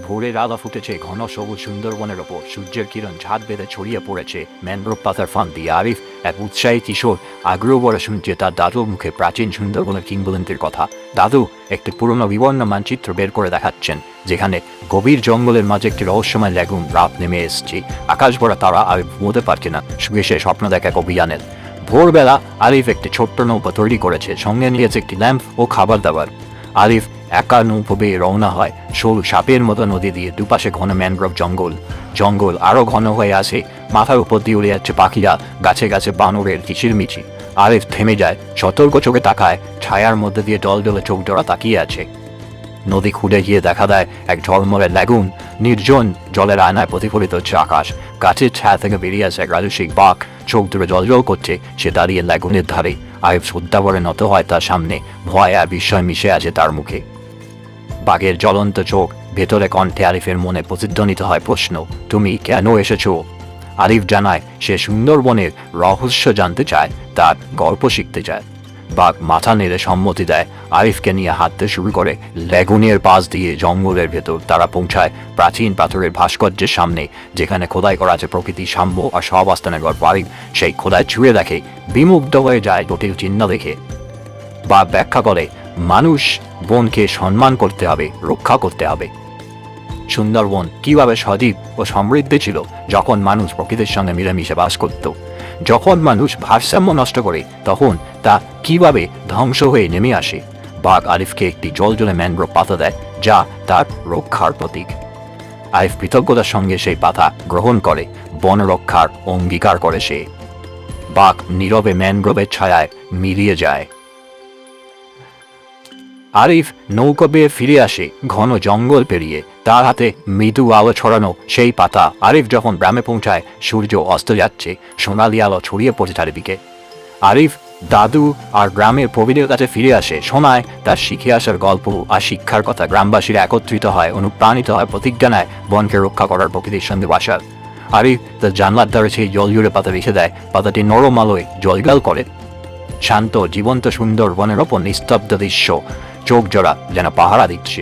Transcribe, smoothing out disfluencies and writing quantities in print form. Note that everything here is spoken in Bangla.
ভোরের আলো ফুটেছে ঘন সবুজ সুন্দরবনের ওপর। সূর্যের কিরণ ঝাঁদ বেঁধে ছড়িয়ে পড়েছে ম্যানগ্রোভ পাতার ফাঁক দিয়ে। আরিফ এক উৎসাহী কিশোর আগ্রহ ভরে শুনছে তার দাদুর মুখে প্রাচীন সুন্দরবনের কিংবদন্তির কথা। দাদু একটি পুরনো বিবর্ণ মানচিত্র বের করে দেখাচ্ছেন, যেখানে গভীর জঙ্গলের মাঝে একটি রহস্যময় ল্যাগুন। রাত নেমে এসছে, আকাশ ভরা তারা। আরিফ ঘুমোতে পারছে না, শুয়ে সে স্বপ্ন দেখা এক অভিযানের। ভোরবেলা আরিফ একটি ছোট্ট নৌকা তৈরি করেছে, সঙ্গে নিয়েছে একটি ল্যাম্প ও খাবার দাবার। আরিফ একা নৌকো বেয়ে রওনা হয় সরু সাপের মতো নদী দিয়ে। দুপাশে ঘন ম্যানগ্রোভ জঙ্গল আরো ঘন হয়ে আসে। মাথার উপর দিয়ে উড়ে যাচ্ছে পাখিরা, গাছে গাছে বানরের কিচিরমিচির। আরিফ থেমে যায়, সতর্ক চোখে তাকায়। ছায়ার মধ্যে দিয়ে ডলে চোখ জোড়া তাকিয়ে আছে। নদী খুঁড়ে গিয়ে দেখা দেয় এক ঝলমলে ল্যাগুন। নির্জন জলের আয়নায় প্রতিফলিত হচ্ছে আকাশ। গাছের ছায়া থেকে বেরিয়ে আসে এক রাজস্বিক বাঘ, চোখ দূরে জল করছে। সে দাঁড়িয়ে ল্যাগুনের ধারে। আরিফ শ্রদ্ধা ভরে নত হয় তার সামনে। ভয় আর বিস্ময় মিশে আছে তার মুখে। বাঘের জ্বলন্ত চোখ, ভেতরে কণ্ঠে আরিফের মনে প্রতিধ্বনিত হয় প্রশ্ন, তুমি কেন এসেছো? আরিফ জানায় সে সুন্দরবনের রহস্য জানতে চায়, তার গল্প শিখতে চায়। বাঘ মাথা নেড়ে সম্মতি দেয়। আরিফকে নিয়ে হাঁটতে শুরু করে ল্যাগুনের পাশ দিয়ে জঙ্গলের ভেতর। তারা পৌঁছায় প্রাচীন পাথরের ভাস্কর্যের সামনে, যেখানে খোদাই করা আছে প্রকৃতির সাম্য আর সহাবস্থানের গল্প। আরিফ সেই খোদাই ছুঁয়ে দেখে, বিমুগ্ধ হয়ে যায় জটিল চিহ্ন দেখে। বাঘ ব্যাখ্যা করে, মানুষ বনকে সম্মান করতে হবে, রক্ষা করতে হবে। সুন্দরবন কিভাবে সজীব ও সমৃদ্ধ ছিল যখন মানুষ প্রকৃতির সঙ্গে মিলেমিশে বাস করত। যখন মানুষ ভারসাম্য নষ্ট করে, তখন তা কিভাবে ধ্বংস হয়ে নেমে আসে। বাঘ আরিফকে একটি জলজলে ম্যানগ্রোভ পাতা দেয়, যা তার রক্ষার প্রতীক। আরিফ কৃতজ্ঞতার সঙ্গে সেই পাতা গ্রহণ করে, বন রক্ষার অঙ্গীকার করে সে। বাঘ নীরবে ম্যানগ্রোভের ছায়ায় মিলিয়ে যায়। আরিফ নৌকা বেয়ে ফিরে আসে ঘন জঙ্গল পেরিয়ে, তার হাতে মৃদু আলো ছড়ানো সেই পাতা। আরিফ যখন গ্রামে পৌঁছায়, সূর্য অস্ত যাচ্ছে, সোনালি আলো ছড়িয়ে পড়ে চারিদিকে। আরিফ দাদু আর গ্রামের প্রবীণের কাছে ফিরে আসে, শোনায় তার শিখে আসার গল্প আর শিক্ষার কথা। গ্রামবাসীরা একত্রিত হয়, অনুপ্রাণিত হয়, প্রতিজ্ঞা নেয় বনকে রক্ষা করার, প্রকৃতির সঙ্গে বাসার। আরিফ তার জানলার ধারে সেই জল জুড়ে পাতা রেখে দেয়। পাতাটি নরম আলোয় জলগাল করে। শান্ত জীবন্ত সুন্দর বনের ওপর নিস্তব্ধ দৃশ্য চোখ জোড়া যেন পাহারা দিচ্ছে।